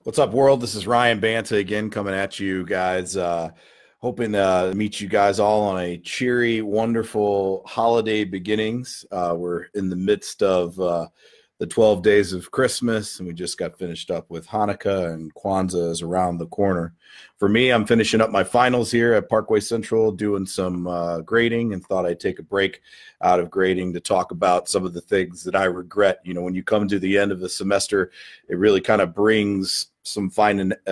What's up, world? This is Ryan Banta again coming at you guys. Hoping to meet you guys all on a cheery, wonderful holiday beginnings. We're in the midst of the 12 days of Christmas, and we just got finished up with Hanukkah, and Kwanzaa is around the corner. For me, I'm finishing up my finals here at Parkway Central, doing some grading, and thought I'd take a break out of grading to talk about some of the things that I regret. You know, when you come to the end of the semester, it really kind of brings some finality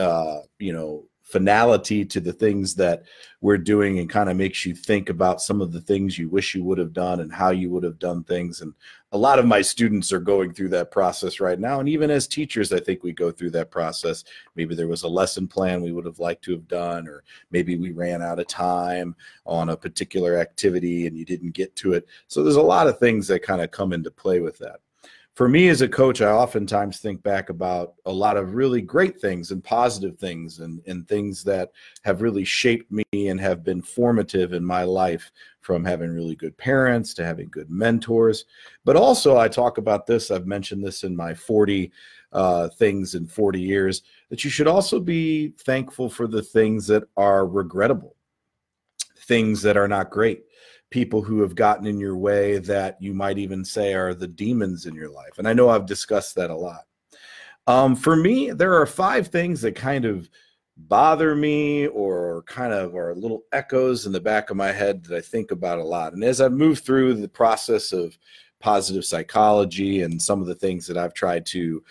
to the things that we're doing, and kind of makes you think about some of the things you wish you would have done and how you would have done things. And a lot of my students are going through that process right now. And even as teachers, I think we go through that process. Maybe there was a lesson plan we would have liked to have done, or maybe we ran out of time on a particular activity and you didn't get to it. So there's a lot of things that kind of come into play with that. For me as a coach, I oftentimes think back about a lot of really great things and positive things and things that have really shaped me and have been formative in my life, from having really good parents to having good mentors. But also I talk about this, I've mentioned this in my 40 things in 40 years, that you should also be thankful for the things that are regrettable, things that are not great. People who have gotten in your way that you might even say are the demons in your life. And I know I've discussed that a lot. For me, there are 5 things that kind of bother me, or kind of are little echoes in the back of my head that I think about a lot. And as I move through the process of positive psychology and some of the things that I've tried to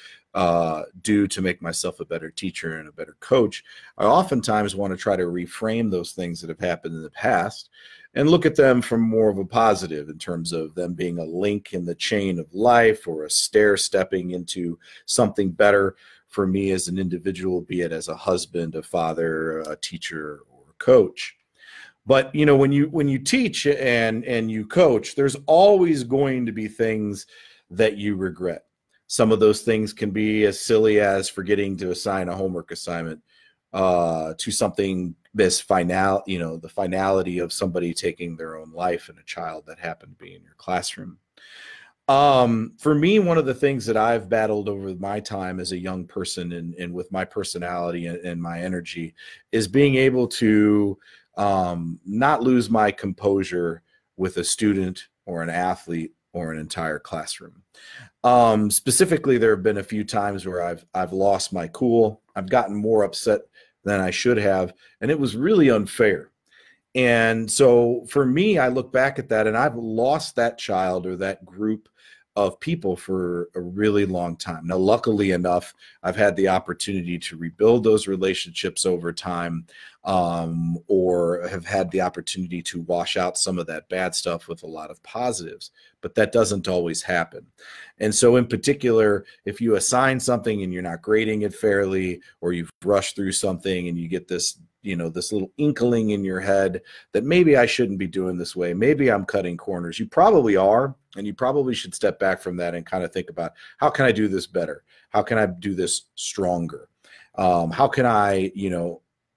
do to make myself a better teacher and a better coach, I oftentimes want to try to reframe those things that have happened in the past and look at them from more of a positive, in terms of them being a link in the chain of life, or a stair stepping into something better for me as an individual, be it as a husband, a father, a teacher, or a coach. But you know, when you teach and you coach, there's always going to be things that you regret. Some of those things can be as silly as forgetting to assign a homework assignment, to something this the finality of somebody taking their own life, and a child that happened to be in your classroom. For me, one of the things that I've battled over my time as a young person, and with my personality and my energy, is being able to not lose my composure with a student or an athlete or an entire classroom. Specifically, there have been a few times where I've lost my cool. I've gotten more upset than I should have, and it was really unfair. And so for me, I look back at that, and I've lost that child or that group of people for a really long time. Now, luckily enough, I've had the opportunity to rebuild those relationships over time, or have had the opportunity to wash out some of that bad stuff with a lot of positives, but that doesn't always happen. And so in particular, if you assign something and you're not grading it fairly, or you've rushed through something and you get this, this little inkling in your head that maybe I shouldn't be doing this way, maybe I'm cutting corners. You probably are, and you probably should step back from that and kind of think about, how can I do this better? How can I do this stronger? How can I,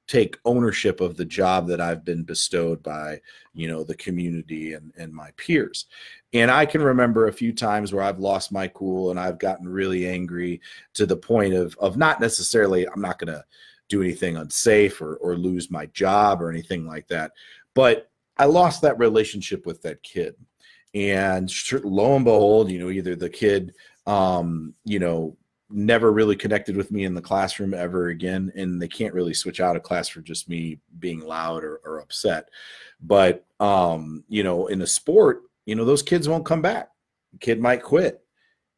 take ownership of the job that I've been bestowed by, the community and my peers? And I can remember a few times where I've lost my cool and I've gotten really angry, to the point of not necessarily, I'm not going to do anything unsafe or lose my job or anything like that, but I lost that relationship with that kid. And lo and behold, either the kid, never really connected with me in the classroom ever again, and they can't really switch out of class for just me being loud or upset. But in a sport, those kids won't come back. Kid might quit.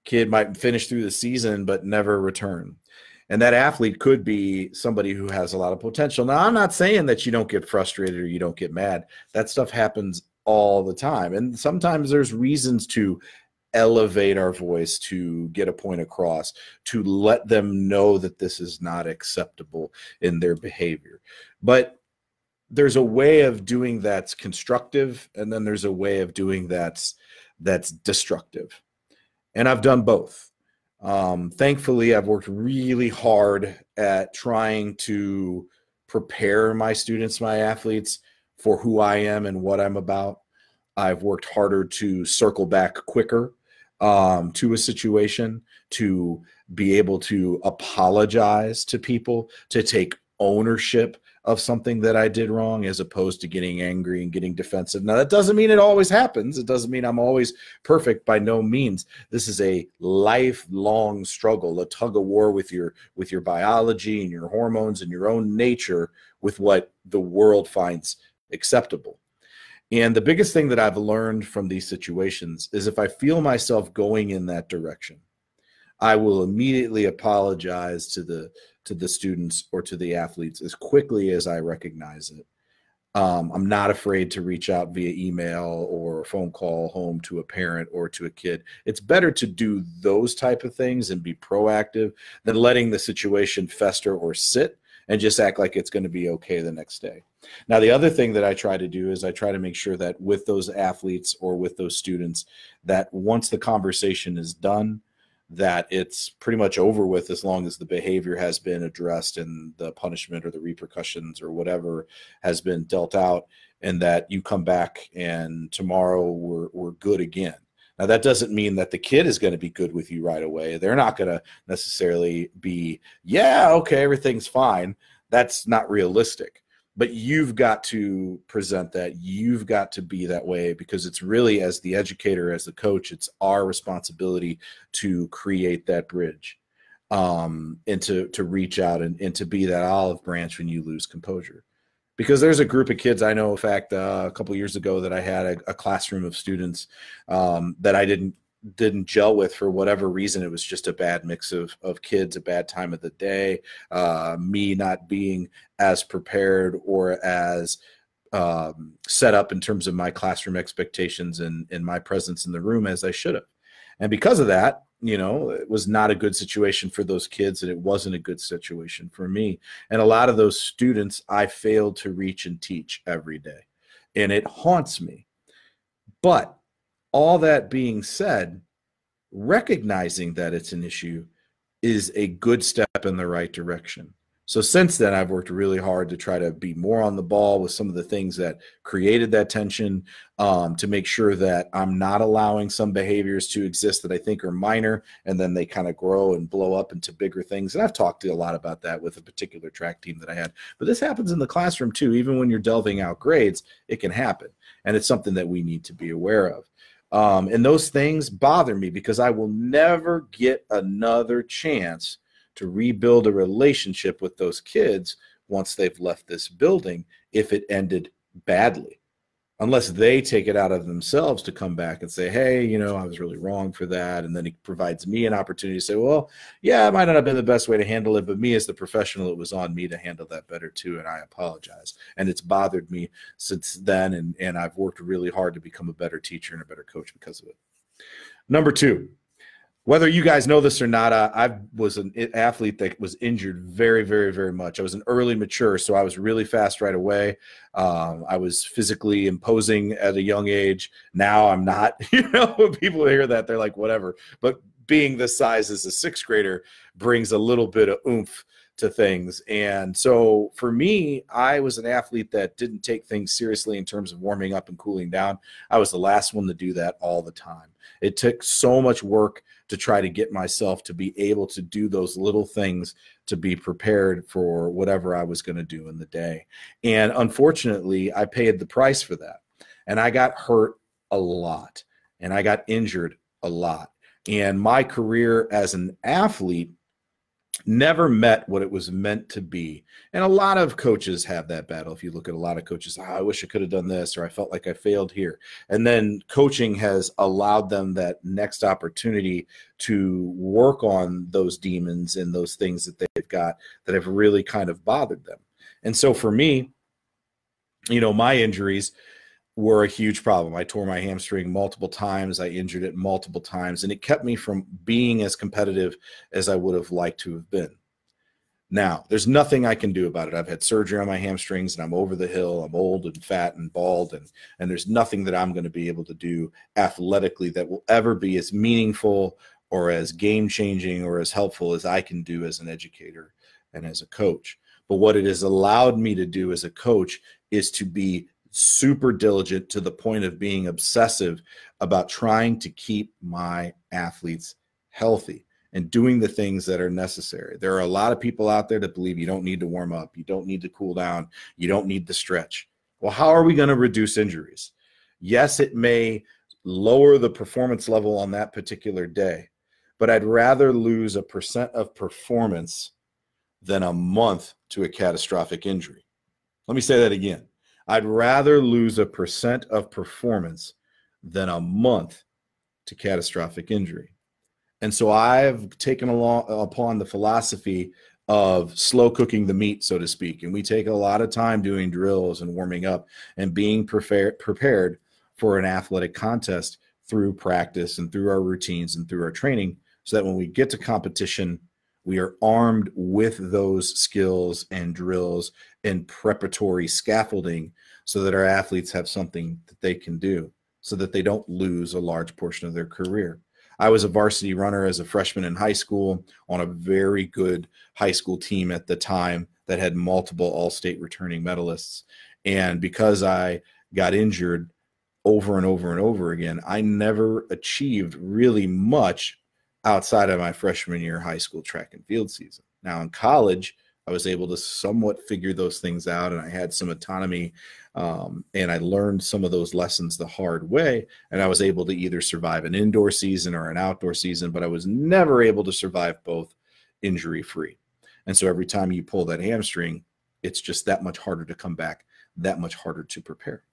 Kid might finish through the season but never return. And that athlete could be somebody who has a lot of potential. Now, I'm not saying that you don't get frustrated or you don't get mad. That stuff happens all the time. And sometimes there's reasons to elevate our voice, to get a point across, to let them know that this is not acceptable in their behavior. But there's a way of doing that's constructive, and then there's a way of doing that's destructive. And I've done both. Thankfully, I've worked really hard at trying to prepare my students, my athletes, for who I am and what I'm about. I've worked harder to circle back quicker to a situation, to be able to apologize to people, to take ownership of something that I did wrong, as opposed to getting angry and getting defensive. Now, that doesn't mean it always happens. It doesn't mean I'm always perfect, by no means. This is a lifelong struggle, a tug of war with your biology and your hormones and your own nature with what the world finds acceptable. And the biggest thing that I've learned from these situations is if I feel myself going in that direction, I will immediately apologize to the students or to the athletes as quickly as I recognize it. I'm not afraid to reach out via email or phone call home to a parent or to a kid. It's better to do those type of things and be proactive than letting the situation fester or sit and just act like it's going to be okay the next day. Now, the other thing that I try to do is I try to make sure that with those athletes or with those students, that once the conversation is done, that it's pretty much over with, as long as the behavior has been addressed and the punishment or the repercussions or whatever has been dealt out, and that you come back and tomorrow we're good again. Now, that doesn't mean that the kid is going to be good with you right away. They're not going to necessarily be, yeah, okay, everything's fine. That's not realistic. But you've got to present that. You've got to be that way, because it's really, as the educator, as the coach, it's our responsibility to create that bridge, and to reach out and to be that olive branch when you lose composure. Because there's a group of kids I know, in fact, a couple of years ago, that I had a classroom of students that I didn't gel with for whatever reason. It was just a bad mix of kids, a bad time of the day, me not being as prepared or as set up in terms of my classroom expectations and my presence in the room as I should have. And because of that, it was not a good situation for those kids, and it wasn't a good situation for me. And a lot of those students I failed to reach and teach every day, and it haunts me. But all that being said, recognizing that it's an issue is a good step in the right direction. So since then, I've worked really hard to try to be more on the ball with some of the things that created that tension, to make sure that I'm not allowing some behaviors to exist that I think are minor, and then they kind of grow and blow up into bigger things. And I've talked a lot about that with a particular track team that I had. But this happens in the classroom too. Even when you're delving out grades, it can happen. And it's something that we need to be aware of. And those things bother me, because I will never get another chance to rebuild a relationship with those kids once they've left this building if it ended badly, unless they take it out of themselves to come back and say, hey, I was really wrong for that. And then it provides me an opportunity to say, well, yeah, it might not have been the best way to handle it, but me as the professional, it was on me to handle that better too, and I apologize. And it's bothered me since then, and I've worked really hard to become a better teacher and a better coach because of it. Number two, whether you guys know this or not, I was an athlete that was injured very, very, very much. I was an early mature, so I was really fast right away. I was physically imposing at a young age. Now I'm not. When people hear that, they're like, whatever. But being this size as a sixth grader brings a little bit of oomph to things. And so for me, I was an athlete that didn't take things seriously in terms of warming up and cooling down. I was the last one to do that all the time. It took so much work to try to get myself to be able to do those little things to be prepared for whatever I was going to do in the day. And unfortunately, I paid the price for that. And I got hurt a lot, and I got injured a lot. And my career as an athlete never met what it was meant to be. And a lot of coaches have that battle. If you look at a lot of coaches, I wish I could have done this, or I felt like I failed here. And then coaching has allowed them that next opportunity to work on those demons and those things that they've got that have really kind of bothered them. And so for me, my injuries were a huge problem. I tore my hamstring multiple times. I injured it multiple times, and it kept me from being as competitive as I would have liked to have been. Now, there's nothing I can do about it. I've had surgery on my hamstrings, and I'm over the hill. I'm old and fat and bald, and there's nothing that I'm going to be able to do athletically that will ever be as meaningful or as game-changing or as helpful as I can do as an educator and as a coach. But what it has allowed me to do as a coach is to be super diligent to the point of being obsessive about trying to keep my athletes healthy. and doing the things that are necessary. There are a lot of people out there that believe you don't need to warm up, you don't need to cool down, you don't need to stretch. Well, how are we going to reduce injuries? Yes, it may lower the performance level on that particular day, but I'd rather lose a % of performance than a month to a catastrophic injury. Let me say that again. I'd rather lose a % of performance than a month to catastrophic injury. And so I've taken upon the philosophy of slow cooking the meat, so to speak. And we take a lot of time doing drills and warming up and being prepared for an athletic contest through practice and through our routines and through our training, so that when we get to competition, we are armed with those skills and drills and preparatory scaffolding so that our athletes have something that they can do so that they don't lose a large portion of their career. I was a varsity runner as a freshman in high school on a very good high school team at the time that had multiple all-state returning medalists. And because I got injured over and over and over again, I never achieved really much outside of my freshman year high school track and field season. Now in college, I was able to somewhat figure those things out, and I had some autonomy, and I learned some of those lessons the hard way, and I was able to either survive an indoor season or an outdoor season, but I was never able to survive both injury-free. And so every time you pull that hamstring, it's just that much harder to come back, that much harder to prepare.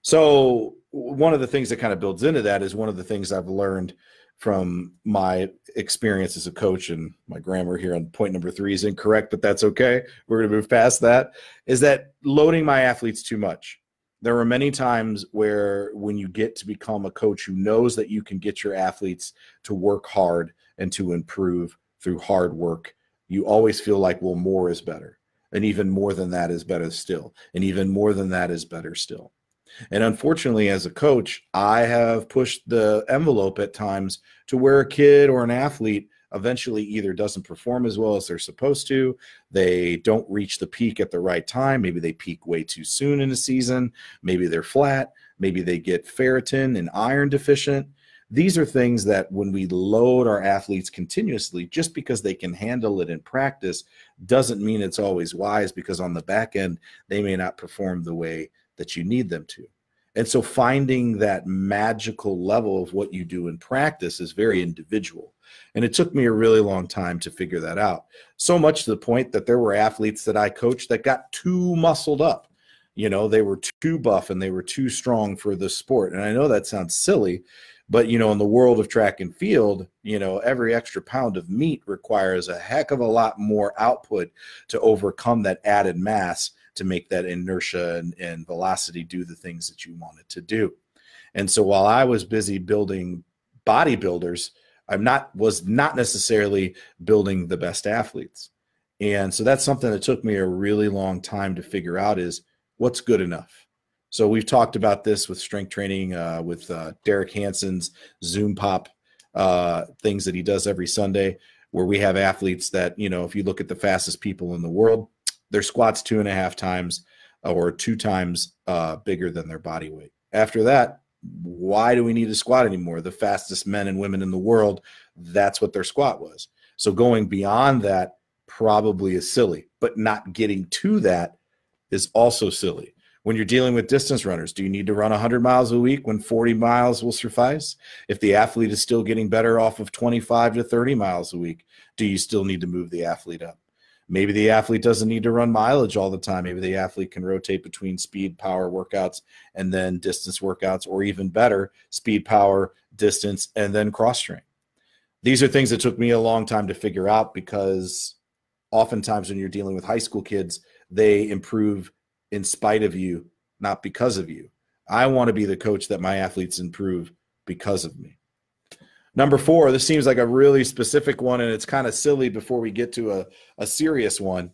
So one of the things that kind of builds into that is one of the things I've learned from my experience as a coach, and my grammar here on point number 3 is incorrect, but that's okay. We're going to move past that, is that loading my athletes too much. There are many times where when you get to become a coach who knows that you can get your athletes to work hard and to improve through hard work, you always feel like, well, more is better. And even more than that is better still. And even more than that is better still. And unfortunately, as a coach, I have pushed the envelope at times to where a kid or an athlete eventually either doesn't perform as well as they're supposed to, they don't reach the peak at the right time, maybe they peak way too soon in a season, maybe they're flat, maybe they get ferritin and iron deficient. These are things that when we load our athletes continuously, just because they can handle it in practice doesn't mean it's always wise, because on the back end, they may not perform the way that you need them to. And so finding that magical level of what you do in practice is very individual. And it took me a really long time to figure that out. So much to the point that there were athletes that I coached that got too muscled up. You know, they were too buff and they were too strong for the sport. And I know that sounds silly, but, you know, in the world of track and field, you know, every extra pound of meat requires a heck of a lot more output to overcome that added mass to make that inertia and velocity do the things that you want it to do. And so while I was busy building bodybuilders, was not necessarily building the best athletes. And so that's something that took me a really long time to figure out, is what's good enough. So we've talked about this with strength training, with Derek Hansen's Zoom Pop things that he does every Sunday, where we have athletes that, you know, if you look at the fastest people in the world, their squat's 2.5 times or 2 times bigger than their body weight. After that, why do we need to squat anymore? The fastest men and women in the world, that's what their squat was. So going beyond that probably is silly, but not getting to that is also silly. When you're dealing with distance runners, do you need to run 100 miles a week when 40 miles will suffice? If the athlete is still getting better off of 25 to 30 miles a week, do you still need to move the athlete up? Maybe the athlete doesn't need to run mileage all the time. Maybe the athlete can rotate between speed, power workouts, and then distance workouts, or even better, speed, power, distance, and then cross-train. These are things that took me a long time to figure out, because oftentimes when you're dealing with high school kids, they improve in spite of you, not because of you. I want to be the coach that my athletes improve because of me. Number 4, this seems like a really specific one, and it's kind of silly before we get to a serious one,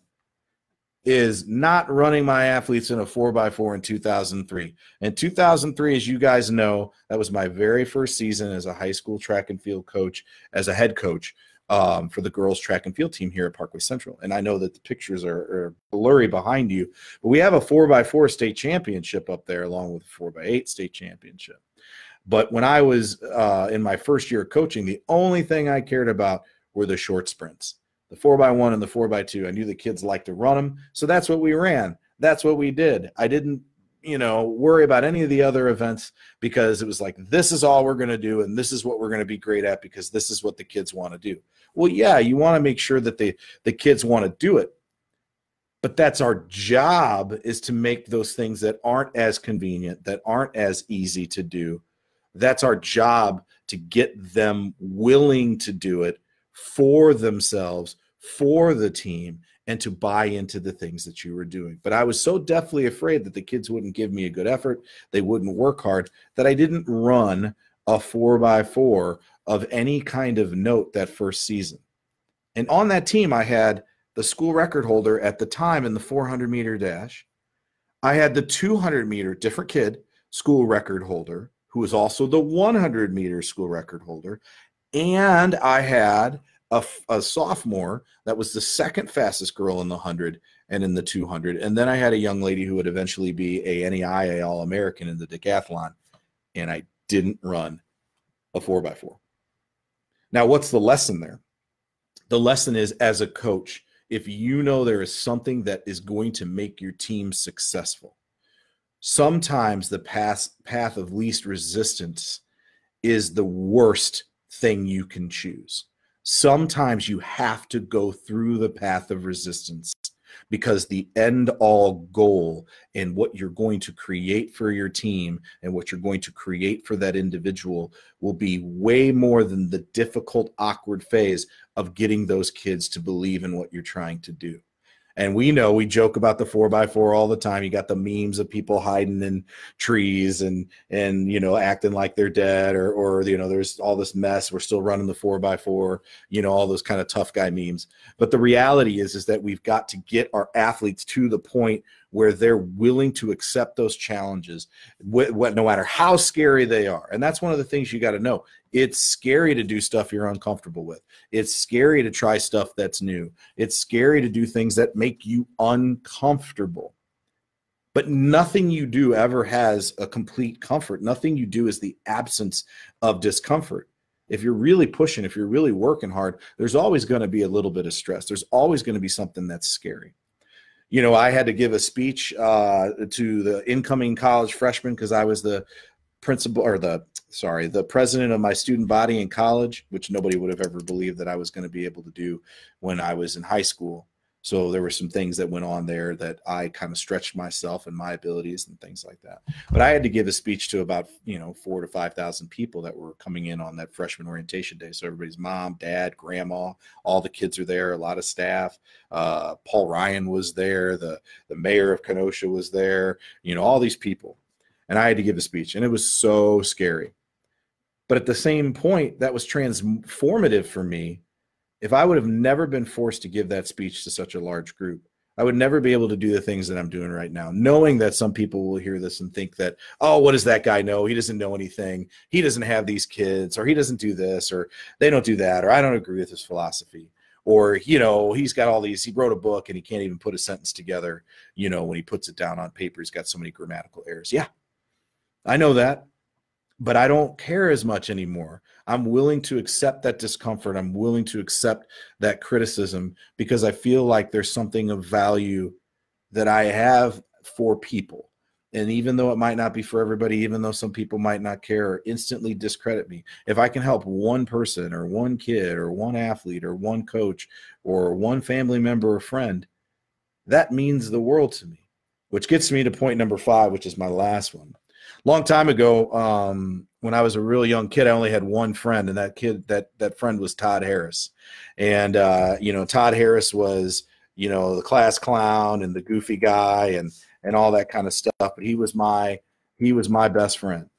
is not running my athletes in a 4x4 in 2003. In 2003, as you guys know, that was my very first season as a high school track and field coach, as a head coach for the girls track and field team here at Parkway Central. And I know that the pictures are blurry behind you, but we have a 4x4 state championship up there along with a 4x8 state championship. But when I was in my first year of coaching, the only thing I cared about were the short sprints, the 4x1 and the 4x2. I knew the kids liked to run them, so that's what we ran. That's what we did. I didn't, worry about any of the other events, because it was like, this is all we're going to do, and this is what we're going to be great at, because this is what the kids want to do. Well, yeah, you want to make sure that the kids want to do it, but that's our job, is to make those things that aren't as convenient, that aren't as easy to do. That's our job, to get them willing to do it for themselves, for the team, and to buy into the things that you were doing. But I was so deathly afraid that the kids wouldn't give me a good effort, they wouldn't work hard, that I didn't run a 4x4 of any kind of note that first season. And on that team, I had the school record holder at the time in the 400-meter dash. I had the 200-meter, different kid, school record holder, who was also the 100-meter school record holder. And I had a sophomore that was the second fastest girl in the 100 and in the 200. And then I had a young lady who would eventually be a NEIA All-American in the decathlon. And I didn't run a 4x4. Now, what's the lesson there? The lesson is, as a coach, if you know there is something that is going to make your team successful, sometimes the path of least resistance is the worst thing you can choose. Sometimes you have to go through the path of resistance, because the end all goal and what you're going to create for your team and what you're going to create for that individual will be way more than the difficult, awkward phase of getting those kids to believe in what you're trying to do. And we joke about the 4x4 all the time. You got the memes of people hiding in trees and acting like they're dead, or there's all this mess. We're still running the 4x4, all those kind of tough guy memes. But the reality is that we've got to get our athletes to the point where they're willing to accept those challenges, no matter how scary they are. And that's one of the things you got to know. It's scary to do stuff you're uncomfortable with. It's scary to try stuff that's new. It's scary to do things that make you uncomfortable. But nothing you do ever has a complete comfort. Nothing you do is the absence of discomfort. If you're really pushing, if you're really working hard, there's always going to be a little bit of stress. There's always going to be something that's scary. I had to give a speech to the incoming college freshmen, because I was the president of my student body in college, which nobody would have ever believed that I was going to be able to do when I was in high school. So there were some things that went on there that I kind of stretched myself and my abilities and things like that. But I had to give a speech to about, 4,000 to 5,000 people that were coming in on that freshman orientation day. So everybody's mom, dad, grandma, all the kids are there, a lot of staff. Paul Ryan was there. The mayor of Kenosha was there, all these people. And I had to give a speech, and it was so scary. But at the same point, that was transformative for me. If I would have never been forced to give that speech to such a large group, I would never be able to do the things that I'm doing right now, knowing that some people will hear this and think that, oh, what does that guy know? He doesn't know anything. He doesn't have these kids, or he doesn't do this, or they don't do that, or I don't agree with his philosophy. Or, he's got all these, he wrote a book and he can't even put a sentence together. When he puts it down on paper, he's got so many grammatical errors. Yeah, I know that. But I don't care as much anymore. I'm willing to accept that discomfort. I'm willing to accept that criticism, because I feel like there's something of value that I have for people. And even though it might not be for everybody, even though some people might not care or instantly discredit me, if I can help one person or one kid or one athlete or one coach or one family member or friend, that means the world to me. Which gets me to point number 5, which is my last one. Long time ago, when I was a real young kid, I only had one friend, and that friend was Todd Harris. And Todd Harris was the class clown and the goofy guy and all that kind of stuff. But he was my best friend.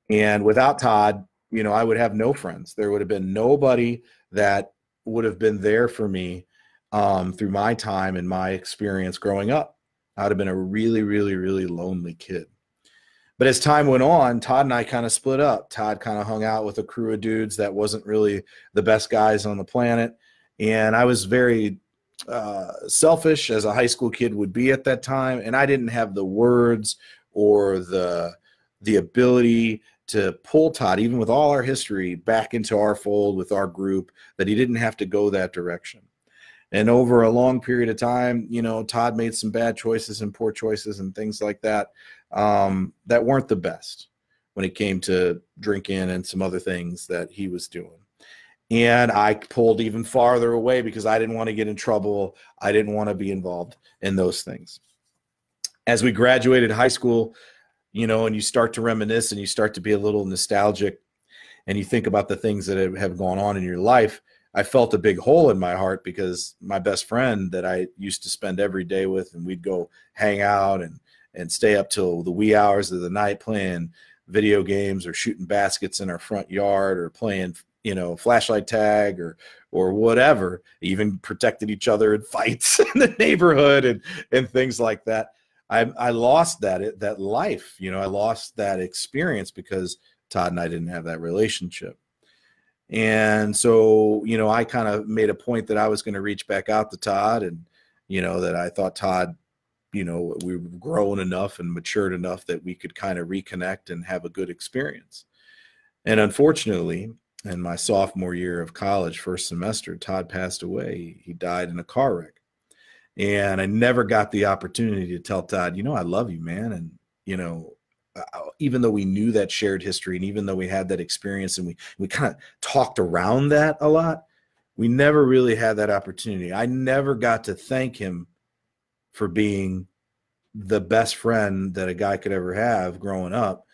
And without Todd, I would have no friends. There would have been nobody that would have been there for me through my time and my experience growing up. I would have been a really, really, really lonely kid. But as time went on, Todd and I kind of split up. Todd kind of hung out with a crew of dudes that wasn't really the best guys on the planet. And I was very selfish, as a high school kid would be at that time. And I didn't have the words or the ability to pull Todd, even with all our history, back into our fold with our group, that he didn't have to go that direction. And over a long period of time, you know, Todd made some bad choices and poor choices and things like that, that weren't the best when it came to drinking and some other things that he was doing. And I pulled even farther away because I didn't want to get in trouble. I didn't want to be involved in those things. As we graduated high school, you know, and you start to reminisce and you start to be a little nostalgic and you think about the things that have gone on in your life, I felt a big hole in my heart because my best friend that I used to spend every day with, and we'd go hang out and stay up till the wee hours of the night playing video games or shooting baskets in our front yard or playing, you know, flashlight tag or whatever, even protected each other in fights in the neighborhood and things like that. I lost that life, you know, I lost that experience because Todd and I didn't have that relationship. And so, you know, I kind of made a point that I was going to reach back out to Todd, and, you know, that I thought Todd, you know, we were grown enough and matured enough that we could kind of reconnect and have a good experience. And unfortunately, in my sophomore year of college, first semester, Todd passed away. He died in a car wreck. And I never got the opportunity to tell Todd, you know, I love you, man. And, you know, even though we knew that shared history and even though we had that experience and we kind of talked around that a lot, we never really had that opportunity. I never got to thank him for being the best friend that a guy could ever have growing up,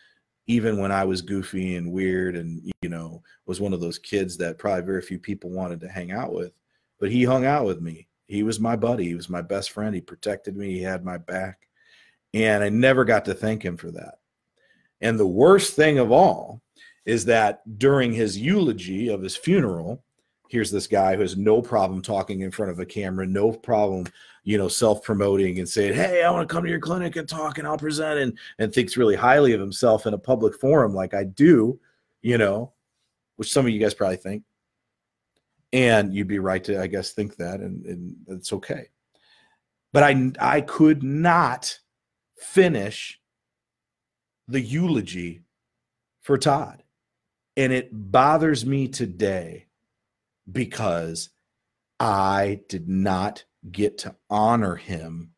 even when I was goofy and weird and, you know, was one of those kids that probably very few people wanted to hang out with. But he hung out with me. He was my buddy. He was my best friend. He protected me. He had my back. And I never got to thank him for that. And the worst thing of all is that during his eulogy of his funeral, here's this guy who has no problem talking in front of a camera, no problem, you know, self-promoting and saying, hey, I want to come to your clinic and talk and I'll present, and thinks really highly of himself in a public forum like I do, you know, which some of you guys probably think. And you'd be right to, I guess, think that, and it's okay. But I could not finish the eulogy for Todd. And it bothers me today because I did not get to honor him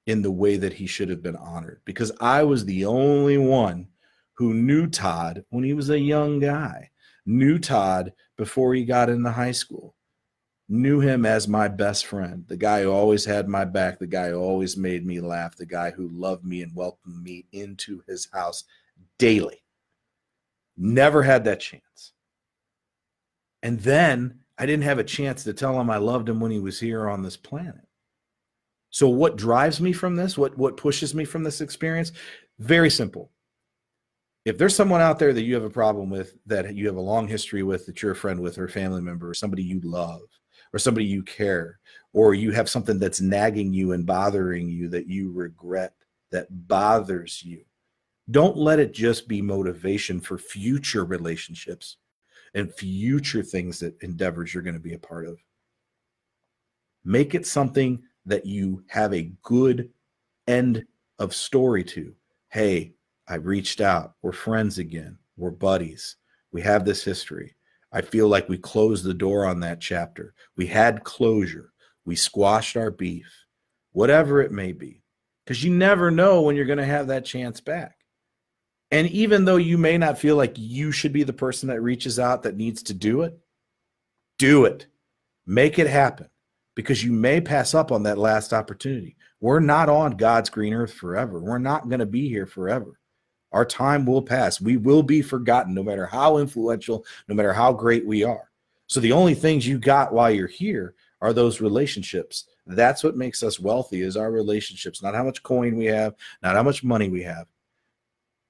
in the way that he should have been honored, because I was the only one who knew Todd when he was a young guy, knew Todd before he got into high school, knew him as my best friend, the guy who always had my back, the guy who always made me laugh, the guy who loved me and welcomed me into his house daily. Never had that chance. And then I didn't have a chance to tell him I loved him when he was here on this planet. So what drives me from this? What pushes me from this experience? Very simple. If there's someone out there that you have a problem with, that you have a long history with, that you're a friend with or a family member or somebody you love or somebody you care, or you have something that's nagging you and bothering you that you regret, that bothers you, don't let it just be motivation for future relationships and future things, that endeavors you're going to be a part of. Make it something that you have a good end of story to. Hey, I reached out. We're friends again. We're buddies. We have this history. I feel like we closed the door on that chapter. We had closure. We squashed our beef, whatever it may be, because you never know when you're going to have that chance back. And even though you may not feel like you should be the person that reaches out, that needs to do it, do it. Make it happen, because you may pass up on that last opportunity. We're not on God's green earth forever. We're not going to be here forever. Our time will pass. We will be forgotten, no matter how influential, no matter how great we are. So the only things you got while you're here are those relationships. That's what makes us wealthy, is our relationships, not how much coin we have, not how much money we have.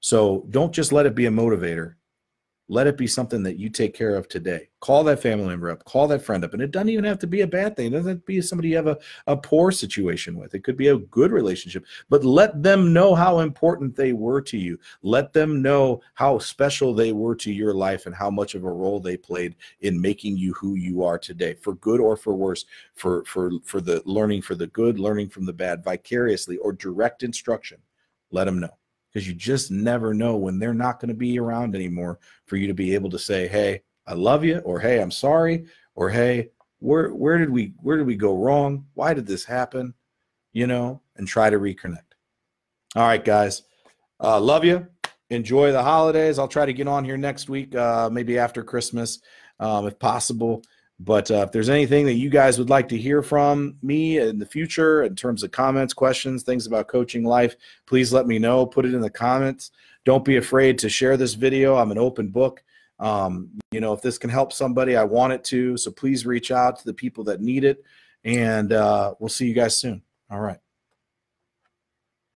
So don't just let it be a motivator. Let it be something that you take care of today. Call that family member up. Call that friend up. And it doesn't even have to be a bad thing. It doesn't have to be somebody you have a poor situation with. It could be a good relationship. But let them know how important they were to you. Let them know how special they were to your life and how much of a role they played in making you who you are today, for good or for worse, for the learning for the good, learning from the bad, vicariously or direct instruction. Let them know. because you just never know when they're not going to be around anymore for you to be able to say, hey, I love you, or hey, I'm sorry, or hey, where did we go wrong? Why did this happen? You know, and try to reconnect. All right, guys. Love you. Enjoy the holidays. I'll try to get on here next week, maybe after Christmas, if possible. But if there's anything that you guys would like to hear from me in the future in terms of comments, questions, things about coaching life, please let me know. Put it in the comments. Don't be afraid to share this video. I'm an open book. You know, if this can help somebody, I want it to. So please reach out to the people that need it. And we'll see you guys soon. All right.